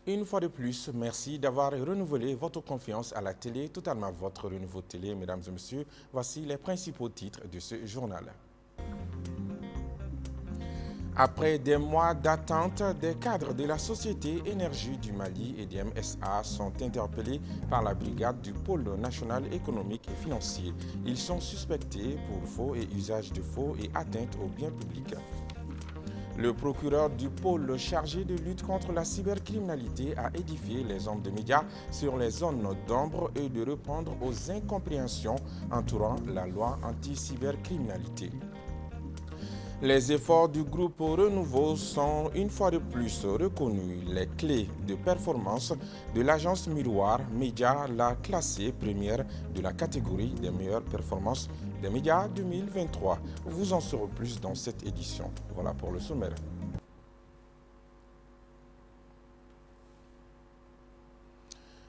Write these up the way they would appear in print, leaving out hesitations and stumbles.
Une fois de plus, merci d'avoir renouvelé votre confiance à la télé, totalement votre renouveau télé. Mesdames et messieurs, voici les principaux titres de ce journal. Après des mois d'attente, des cadres de la Société Énergie du Mali et EDM SA sont interpellés par la brigade du Pôle national économique et financier. Ils sont suspectés pour faux et usage de faux et atteinte aux biens publics. Le procureur du pôle chargé de lutte contre la cybercriminalité a édifié les hommes de médias sur les zones d'ombre et de répondre aux incompréhensions entourant la loi anti-cybercriminalité. Les efforts du groupe Renouveau sont une fois de plus reconnus. Les clés de performance de l'agence Miroir Média l'a classée première de la catégorie des meilleures performances des médias 2023. Vous en saurez plus dans cette édition. Voilà pour le sommaire.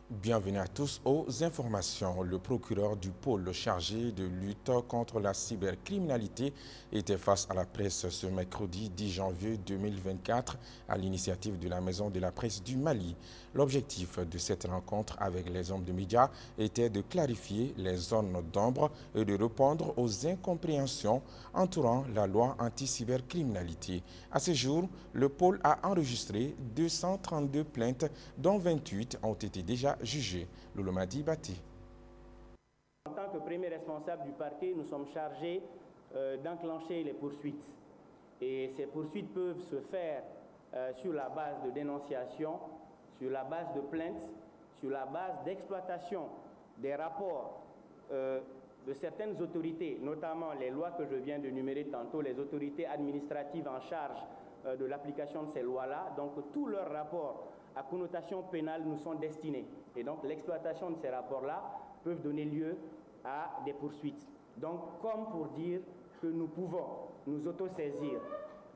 Bienvenue à tous aux informations. Le procureur du pôle chargé de lutte contre la cybercriminalité était face à la presse ce mercredi 10 janvier 2024 à l'initiative de la Maison de la presse du Mali. L'objectif de cette rencontre avec les hommes de médias était de clarifier les zones d'ombre et de répondre aux incompréhensions entourant la loi anti-cybercriminalité. À ce jour, le pôle a enregistré 232 plaintes, dont 28 ont été déjà jugé. Loulomadi Bati. En tant que premier responsable du parquet, nous sommes chargés d'enclencher les poursuites. Et ces poursuites peuvent se faire sur la base de dénonciation, sur la base de plaintes, sur la base d'exploitation des rapports de certaines autorités, notamment les lois que je viens de numérer tantôt, les autorités administratives en charge de l'application de ces lois-là. Donc tous leurs rapports à connotation pénale nous sont destinés. Et donc l'exploitation de ces rapports-là peuvent donner lieu à des poursuites. Donc comme pour dire que nous pouvons nous autosaisir,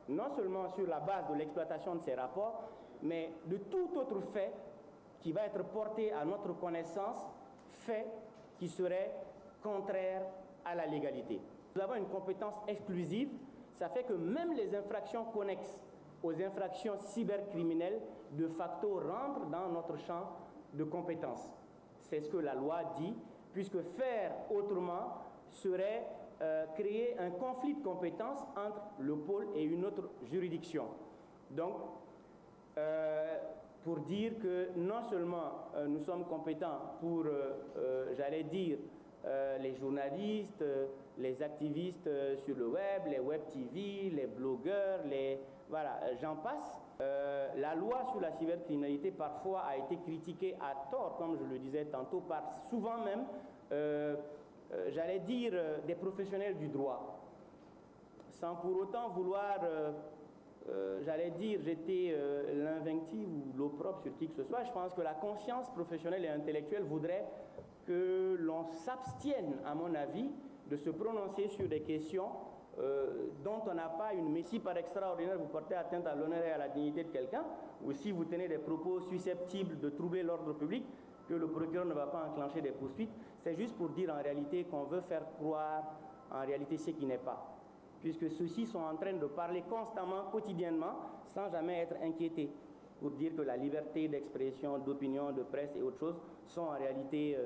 non seulement sur la base de l'exploitation de ces rapports, mais de tout autre fait qui va être porté à notre connaissance, fait qui serait contraire à la légalité. Nous avons une compétence exclusive, ça fait que même les infractions connexes aux infractions cybercriminelles, de facto, rentrent dans notre champ de compétences. C'est ce que la loi dit, puisque faire autrement serait créer un conflit de compétences entre le pôle et une autre juridiction. Donc, pour dire que non seulement nous sommes compétents pour, j'allais dire, les journalistes, les activistes sur le web, les web TV, les blogueurs, voilà, j'en passe. La loi sur la cybercriminalité parfois a été critiquée à tort, comme je le disais tantôt, par souvent même, j'allais dire, des professionnels du droit, sans pour autant vouloir, j'allais dire, jeter l'invective ou l'opprobre sur qui que ce soit. Je pense que la conscience professionnelle et intellectuelle voudrait que l'on s'abstienne, à mon avis, de se prononcer sur des questions dont on n'a pas une... Mais si par extraordinaire vous portez atteinte à l'honneur et à la dignité de quelqu'un, ou si vous tenez des propos susceptibles de troubler l'ordre public, que le procureur ne va pas enclencher des poursuites, c'est juste pour dire en réalité qu'on veut faire croire en réalité ce qui n'est pas. Puisque ceux-ci sont en train de parler constamment, quotidiennement, sans jamais être inquiétés, pour dire que la liberté d'expression, d'opinion, de presse et autres choses sont en réalité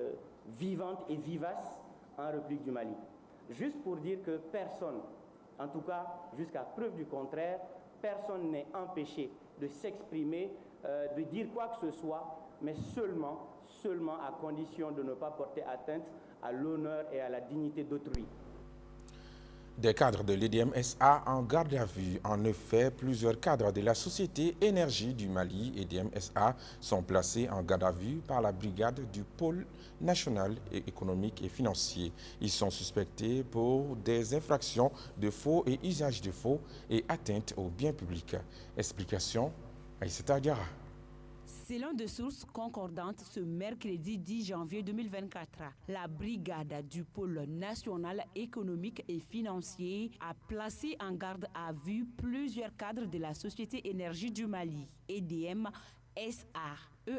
vivantes et vivaces en République du Mali. Juste pour dire que personne, en tout cas jusqu'à preuve du contraire, personne n'est empêché de s'exprimer, de dire quoi que ce soit, mais seulement à condition de ne pas porter atteinte à l'honneur et à la dignité d'autrui. Des cadres de l'EDM SA en garde à vue. En effet, plusieurs cadres de la Société Énergie du Mali, EDM SA, sont placés en garde à vue par la brigade du pôle national économique et financier. Ils sont suspectés pour des infractions de faux et usage de faux et atteinte aux biens publics. Explication, Aïssata Diarra. Selon des sources concordantes, ce mercredi 10 janvier 2024, la brigade du pôle national économique et financier a placé en garde à vue plusieurs cadres de la Société Énergie du Mali, EDM SA.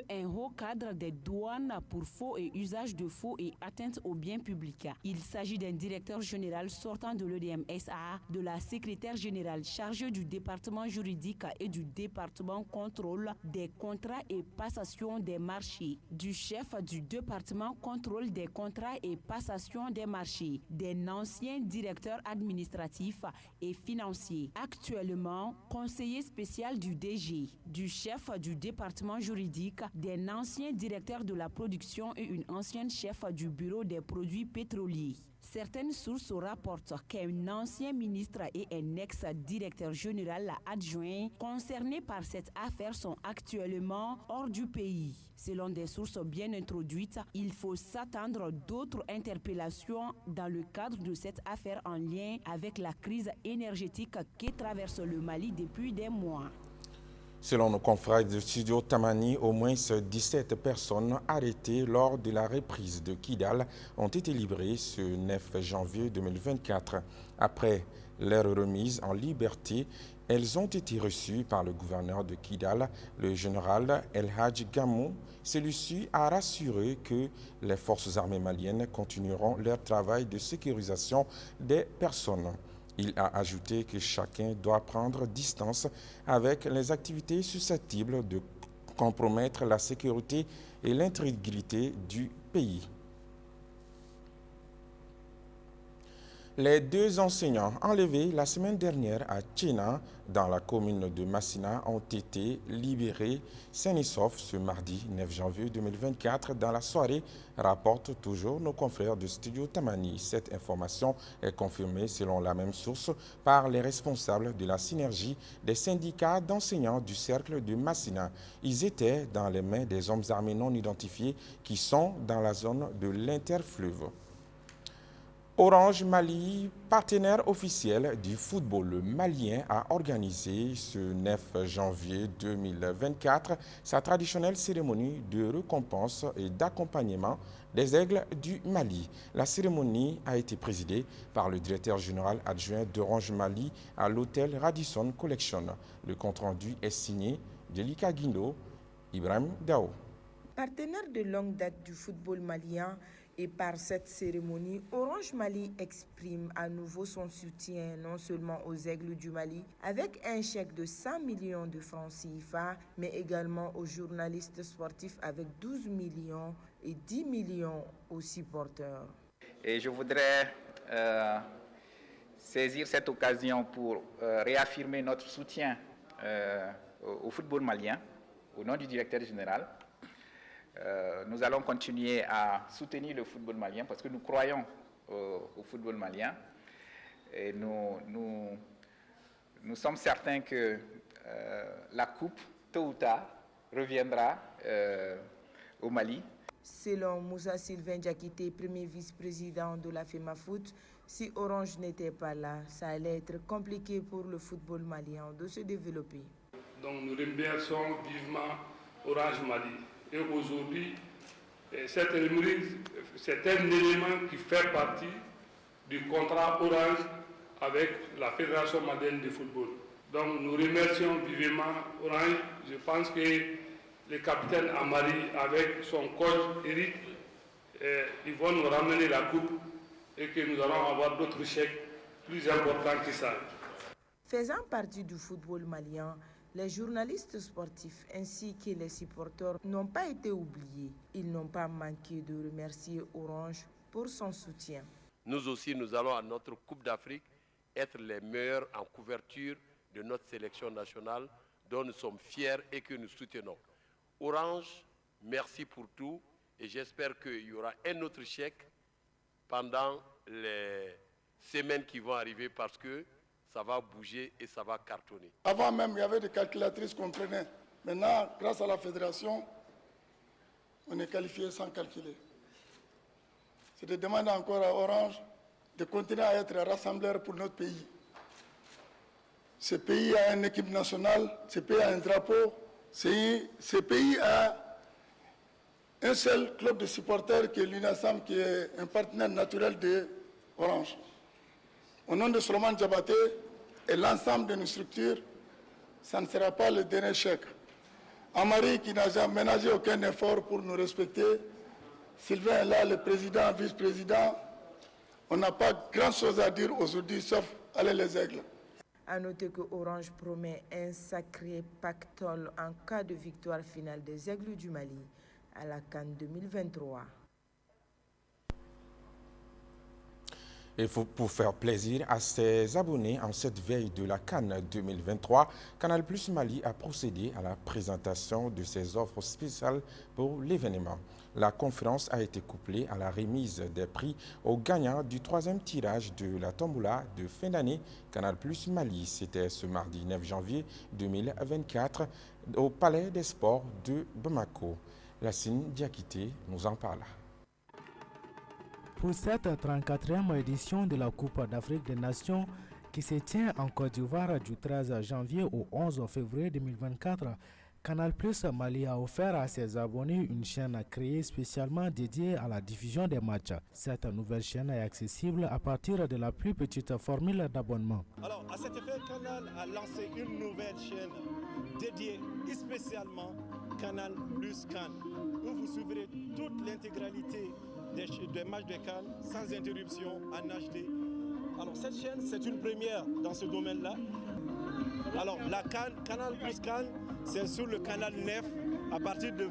un haut cadre des douanes pour faux et usage de faux et atteinte aux biens publics. Il s'agit d'un directeur général sortant de l'EDM-SA, de la secrétaire générale chargée du département juridique et du département contrôle des contrats et passation des marchés, du chef du département contrôle des contrats et passation des marchés, d'un ancien directeur administratif et financier, actuellement conseiller spécial du DG, du chef du département juridique, d'un ancien directeur de la production et une ancienne chef du bureau des produits pétroliers. Certaines sources rapportent qu'un ancien ministre et un ex-directeur général adjoint concernés par cette affaire sont actuellement hors du pays. Selon des sources bien introduites, il faut s'attendre d'autres interpellations dans le cadre de cette affaire en lien avec la crise énergétique qui traverse le Mali depuis des mois. Selon nos confrères du studio Tamani, au moins 17 personnes arrêtées lors de la reprise de Kidal ont été libérées ce 9 janvier 2024. Après leur remise en liberté, elles ont été reçues par le gouverneur de Kidal, le général El Hadj Gamou. Celui-ci a rassuré que les forces armées maliennes continueront leur travail de sécurisation des personnes. Il a ajouté que chacun doit prendre distance avec les activités susceptibles de compromettre la sécurité et l'intégrité du pays. Les 2 enseignants enlevés la semaine dernière à Tchena, dans la commune de Massina, ont été libérés sains et saufs ce mardi 9 janvier 2024 dans la soirée, rapportent toujours nos confrères de Studio Tamani. Cette information est confirmée selon la même source par les responsables de la synergie des syndicats d'enseignants du cercle de Massina. Ils étaient dans les mains des hommes armés non identifiés qui sont dans la zone de l'interfleuve. Orange Mali, partenaire officiel du football malien, a organisé ce 9 janvier 2024 sa traditionnelle cérémonie de récompense et d'accompagnement des aigles du Mali. La cérémonie a été présidée par le directeur général adjoint d'Orange Mali à l'hôtel Radisson Collection. Le compte-rendu est signé de Lika Guindo, Ibrahim Dao. Partenaire de longue date du football malien, et par cette cérémonie, Orange Mali exprime à nouveau son soutien non seulement aux aigles du Mali, avec un chèque de 100 millions de francs CFA, mais également aux journalistes sportifs avec 12 millions et 10 millions aux supporters. Et je voudrais saisir cette occasion pour réaffirmer notre soutien au football malien, au nom du directeur général. Nous allons continuer à soutenir le football malien parce que nous croyons au football malien et nous sommes certains que la coupe, tôt ou tard, reviendra au Mali. Selon Moussa Sylvain Diakité, premier vice-président de la FEMAFOOT, si Orange n'était pas là, ça allait être compliqué pour le football malien de se développer. Donc nous remercions vivement Orange Mali. Et aujourd'hui, cette remise, c'est un élément qui fait partie du contrat Orange avec la Fédération malienne de football. Donc nous remercions vivement Orange. Je pense que le capitaine Amari, avec son coach Eric, ils vont nous ramener la coupe et que nous allons avoir d'autres chèques plus importants que ça. Faisant partie du football malien, les journalistes sportifs ainsi que les supporters n'ont pas été oubliés. Ils n'ont pas manqué de remercier Orange pour son soutien. Nous aussi, nous allons à notre Coupe d'Afrique être les meilleurs en couverture de notre sélection nationale dont nous sommes fiers et que nous soutenons. Orange, merci pour tout et j'espère qu'il y aura un autre chèque pendant les semaines qui vont arriver parce que ça va bouger et ça va cartonner. Avant même, il y avait des calculatrices qu'on prenait. Maintenant, grâce à la fédération, on est qualifié sans calculer. C'est de demander encore à Orange de continuer à être rassembleur pour notre pays. Ce pays a une équipe nationale, ce pays a un drapeau, ce pays a un seul club de supporters qui est l'UNASAM, qui est un partenaire naturel de Orange. Au nom de Solomon Diabaté et l'ensemble de nos structures, ça ne sera pas le dernier chèque. Amari qui n'a jamais ménagé aucun effort pour nous respecter. Sylvain est là, le président, vice-président. On n'a pas grand-chose à dire aujourd'hui, sauf aller les aigles. A noter que Orange promet un sacré pactole en cas de victoire finale des Aigles du Mali à la CAN 2023. Et pour faire plaisir à ses abonnés en cette veille de la CAN 2023, Canal+ Mali a procédé à la présentation de ses offres spéciales pour l'événement. La conférence a été couplée à la remise des prix aux gagnants du 3e tirage de la tombola de fin d'année Canal+ Mali. C'était ce mardi 9 janvier 2024 au Palais des Sports de Bamako. Lassine Diakité nous en parle. Pour cette 34e édition de la Coupe d'Afrique des Nations qui se tient en Côte d'Ivoire du 13 janvier au 11 février 2024, Canal+ Mali a offert à ses abonnés une chaîne créée spécialement dédiée à la diffusion des matchs. Cette nouvelle chaîne est accessible à partir de la plus petite formule d'abonnement. Alors, à cet effet, Canal a lancé une nouvelle chaîne dédiée spécialement Canal+ CAN, où vous suivrez toute l'intégralité des matchs de CAN sans interruption en HD. Alors cette chaîne, c'est une première dans ce domaine-là. Alors la CAN, Canal+ CAN, c'est sur le canal 9 à partir de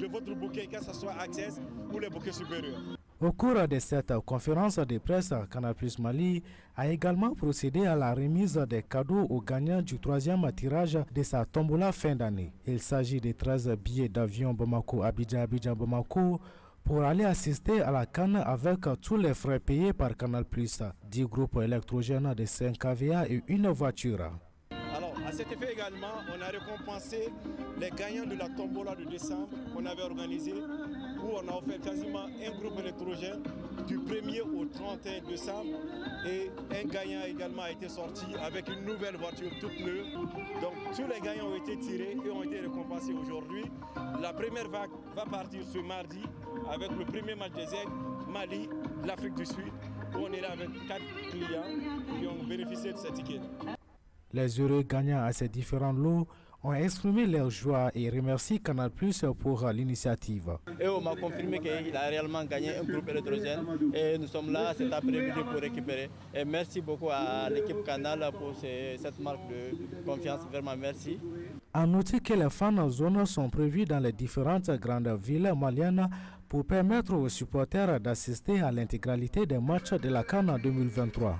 votre bouquet, que ce soit Access ou les bouquets supérieurs. Au cours de cette conférence de presse, Canal+ Mali a également procédé à la remise des cadeaux aux gagnants du 3e tirage de sa tombola fin d'année. Il s'agit de 13 billets d'avion Bamako-Abidjan-Bamako pour aller assister à la CAN avec tous les frais payés par Canal+, 10 groupes électrogènes de 5 kVA et une voiture. Alors, à cet effet également, on a récompensé les gagnants de la tombola de décembre qu'on avait organisée, où on a offert quasiment un groupe électrogène du 1er au 31 décembre. Et un gagnant également a été sorti avec une nouvelle voiture toute neuve. Donc, tous les gagnants ont été tirés et ont été récompensés aujourd'hui. La première vague va partir ce mardi avec le premier match des Aigles, Mali, l'Afrique du Sud, où on est là avec 4 clients qui ont bénéficié de ces tickets. Les heureux gagnants à ces différents lots ont exprimé leur joie et remercient Canal+ pour l'initiative. Et on m'a confirmé qu'il a réellement gagné un groupe électrogène et nous sommes là cet après-midi pour récupérer. Et merci beaucoup à l'équipe Canal pour cette marque de confiance, vraiment merci. À noter que les fan zones sont prévues dans les différentes grandes villes maliennes pour permettre aux supporters d'assister à l'intégralité des matchs de la CAN 2023.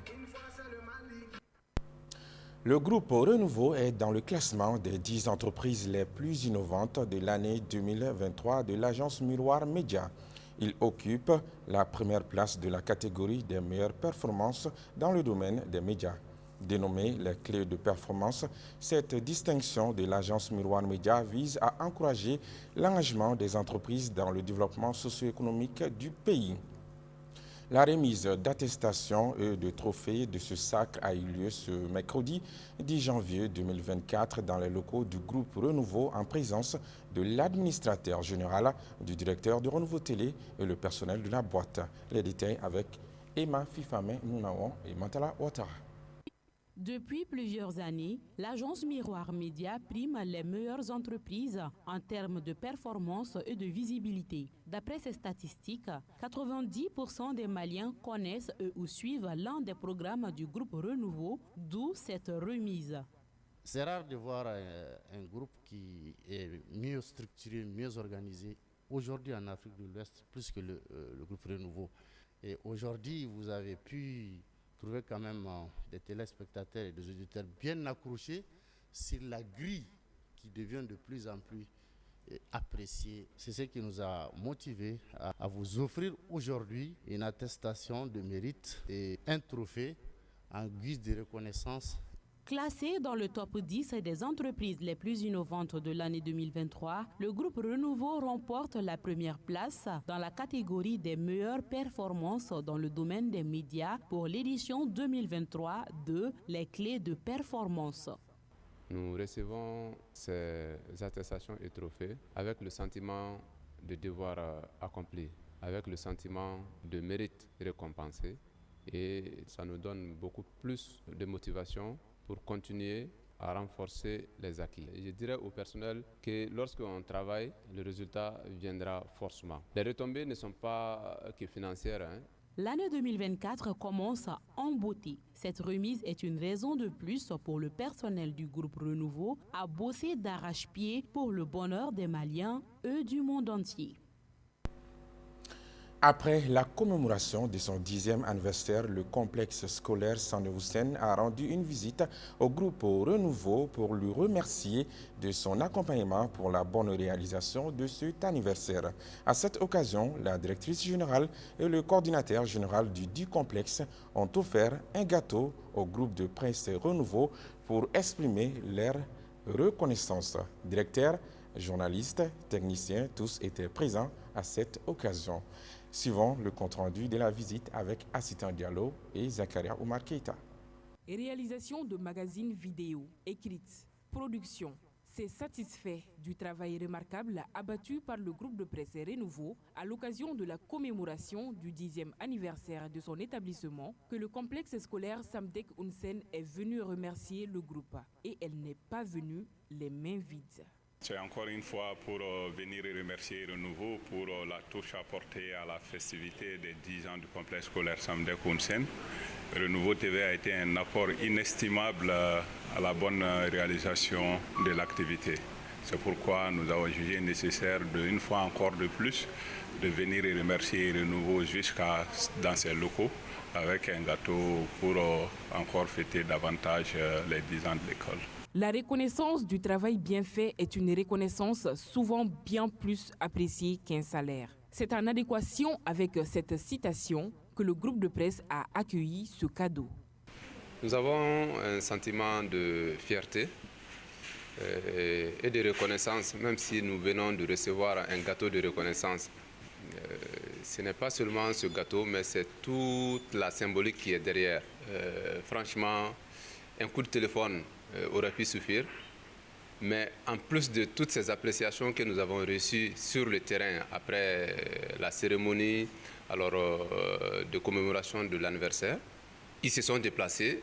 Le groupe Renouveau est dans le classement des 10 entreprises les plus innovantes de l'année 2023 de l'agence Miroir Média. Il occupe la première place de la catégorie des meilleures performances dans le domaine des médias. Dénommée les clés de performance, cette distinction de l'agence Miroir Média vise à encourager l'engagement des entreprises dans le développement socio-économique du pays. La remise d'attestations et de trophées de ce sacre a eu lieu ce mercredi 10 janvier 2024 dans les locaux du groupe Renouveau en présence de l'administrateur général, du directeur de Renouveau Télé et le personnel de la boîte. Les détails avec Emma Fifame Nounaon et Mantala Ouattara. Depuis plusieurs années, l'agence Miroir Média prime les meilleures entreprises en termes de performance et de visibilité. D'après ces statistiques, 90% des Maliens connaissent ou suivent l'un des programmes du groupe Renouveau, d'où cette remise. C'est rare de voir un groupe qui est mieux structuré, mieux organisé aujourd'hui en Afrique de l'Ouest, plus que le groupe Renouveau. Et aujourd'hui, vous avez pu trouver quand même des téléspectateurs et des auditeurs bien accrochés sur la grille qui devient de plus en plus appréciée. C'est ce qui nous a motivés à vous offrir aujourd'hui une attestation de mérite et un trophée en guise de reconnaissance. Classé dans le top 10 des entreprises les plus innovantes de l'année 2023, le groupe Renouveau remporte la première place dans la catégorie des meilleures performances dans le domaine des médias pour l'édition 2023 de Les clés de performance. Nous recevons ces attestations et trophées avec le sentiment de devoir accompli, avec le sentiment de mérite récompensé, et ça nous donne beaucoup plus de motivation pour continuer à renforcer les acquis. Et je dirais au personnel que lorsqu'on travaille, le résultat viendra forcément. Les retombées ne sont pas que financières. L'année 2024 commence en beauté. Cette remise est une raison de plus pour le personnel du groupe Renouveau à bosser d'arrache-pied pour le bonheur des Maliens et du monde entier. Après la commémoration de son 10e anniversaire, le complexe scolaire Sandé Hussein a rendu une visite au groupe Renouveau pour lui remercier de son accompagnement pour la bonne réalisation de cet anniversaire. À cette occasion, la directrice générale et le coordinateur général du complexe ont offert un gâteau au groupe de presse Renouveau pour exprimer leur reconnaissance. Directeur, journalistes, techniciens, tous étaient présents à cette occasion. Suivant le compte-rendu de la visite avec Assistant Diallo et Zakaria Oumar Keita. Réalisation de magazines vidéo, écrites, production. C'est satisfait du travail remarquable abattu par le groupe de presse Renouveau à l'occasion de la commémoration du 10e anniversaire de son établissement que le complexe scolaire Samdek Hussein est venu remercier le groupe. Et elle n'est pas venue les mains vides. C'est encore une fois pour venir remercier Renouveau pour la touche apportée à la festivité des 10 ans du complexe scolaire Samdek Hussein. Renouveau TV a été un apport inestimable à la bonne réalisation de l'activité. C'est pourquoi nous avons jugé nécessaire une fois encore de plus de venir remercier Renouveau jusqu'à dans ses locaux avec un gâteau pour encore fêter davantage les 10 ans de l'école. La reconnaissance du travail bien fait est une reconnaissance souvent bien plus appréciée qu'un salaire. C'est en adéquation avec cette citation que le groupe de presse a accueilli ce cadeau. Nous avons un sentiment de fierté et de reconnaissance, même si nous venons de recevoir un gâteau de reconnaissance. Ce n'est pas seulement ce gâteau, mais c'est toute la symbolique qui est derrière. Franchement, un coup de téléphone aurait pu suffire, mais en plus de toutes ces appréciations que nous avons reçues sur le terrain après la cérémonie de commémoration de l'anniversaire, ils se sont déplacés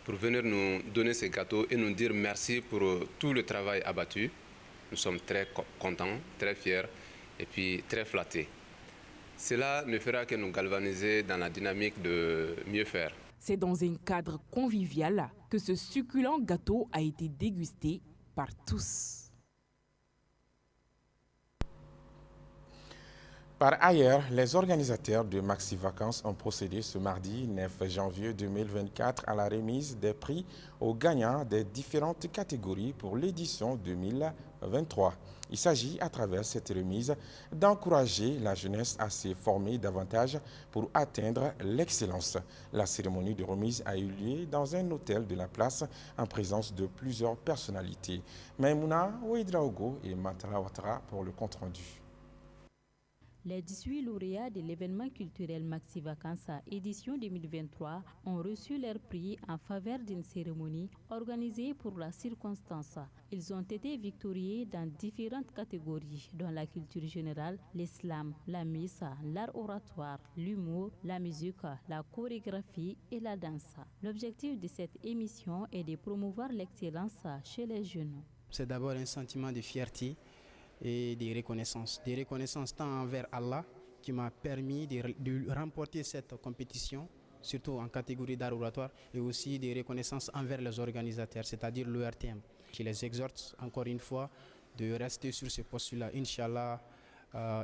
pour venir nous donner ces gâteaux et nous dire merci pour tout le travail abattu. Nous sommes très contents, très fiers et puis très flattés. Cela ne fera que nous galvaniser dans la dynamique de mieux faire. C'est dans un cadre convivial que ce succulent gâteau a été dégusté par tous. Par ailleurs, les organisateurs de Maxi Vacances ont procédé ce mardi 9 janvier 2024 à la remise des prix aux gagnants des différentes catégories pour l'édition 2023. Il s'agit, à travers cette remise, d'encourager la jeunesse à se former davantage pour atteindre l'excellence. La cérémonie de remise a eu lieu dans un hôtel de la place en présence de plusieurs personnalités. Maïmouna Ouedraogo et Matala Ouattara pour le compte-rendu. Les 18 lauréats de l'événement culturel Maxi Vacances édition 2023 ont reçu leur prix en faveur d'une cérémonie organisée pour la circonstance. Ils ont été victorieux dans différentes catégories, dont la culture générale, l'islam, la mise, l'art oratoire, l'humour, la musique, la chorégraphie et la danse. L'objectif de cette émission est de promouvoir l'excellence chez les jeunes. C'est d'abord un sentiment de fierté et des reconnaissances tant envers Allah qui m'a permis de remporter cette compétition, surtout en catégorie d'art oratoire, et aussi des reconnaissances envers les organisateurs, c'est-à-dire l'ORTM. Je les exhorte encore une fois de rester sur ce postulat. Inch'Allah,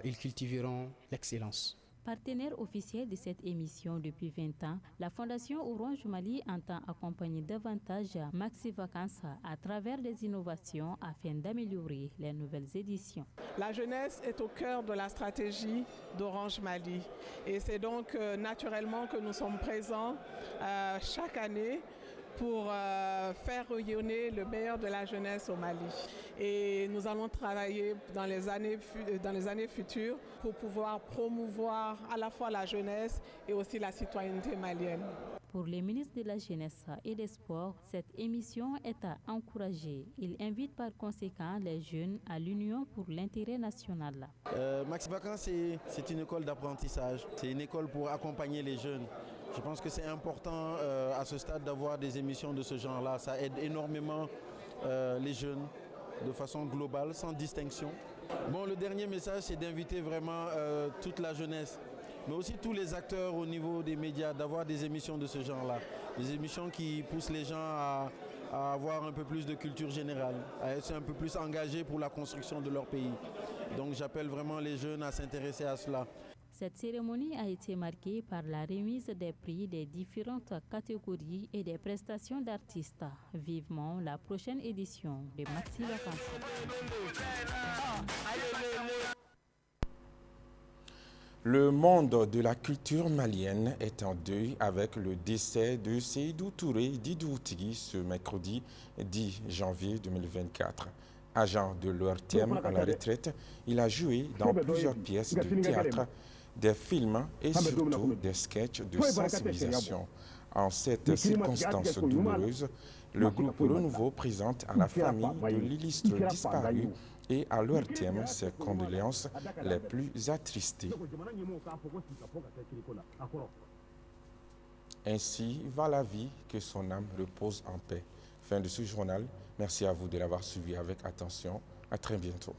ils cultiveront l'excellence. Partenaire officiel de cette émission depuis 20 ans, la Fondation Orange Mali entend accompagner davantage Maxi Vacances à travers des innovations afin d'améliorer les nouvelles éditions. La jeunesse est au cœur de la stratégie d'Orange Mali et c'est donc naturellement que nous sommes présents chaque année pour faire rayonner le meilleur de la jeunesse au Mali. Et nous allons travailler dans les années futures pour pouvoir promouvoir à la fois la jeunesse et aussi la citoyenneté malienne. Pour les ministres de la Jeunesse et des Sports, cette émission est à encourager. Il invite par conséquent les jeunes à l'Union pour l'intérêt national. Maxi Vacances, c'est une école d'apprentissage. C'est une école pour accompagner les jeunes. Je pense que c'est important à ce stade d'avoir des émissions de ce genre-là. Ça aide énormément les jeunes de façon globale, sans distinction. Bon, le dernier message, c'est d'inviter vraiment toute la jeunesse, mais aussi tous les acteurs au niveau des médias, d'avoir des émissions de ce genre-là. Des émissions qui poussent les gens à avoir un peu plus de culture générale, à être un peu plus engagés pour la construction de leur pays. Donc j'appelle vraiment les jeunes à s'intéresser à cela. Cette cérémonie a été marquée par la remise des prix des différentes catégories et des prestations d'artistes. Vivement la prochaine édition de Maxi Vacances. Le monde de la culture malienne est en deuil avec le décès de Seydou Touré Didouti ce mercredi 10 janvier 2024. Agent de l'ORTM à la retraite, il a joué dans plusieurs pièces de théâtre, des films et surtout des sketchs de sensibilisation. En cette circonstance douloureuse, le groupe Renouveau présente à la famille de l'illustre disparu et à l'ORTM ses condoléances les plus attristées. Ainsi va la vie, que son âme repose en paix. Fin de ce journal. Merci à vous de l'avoir suivi avec attention. À très bientôt.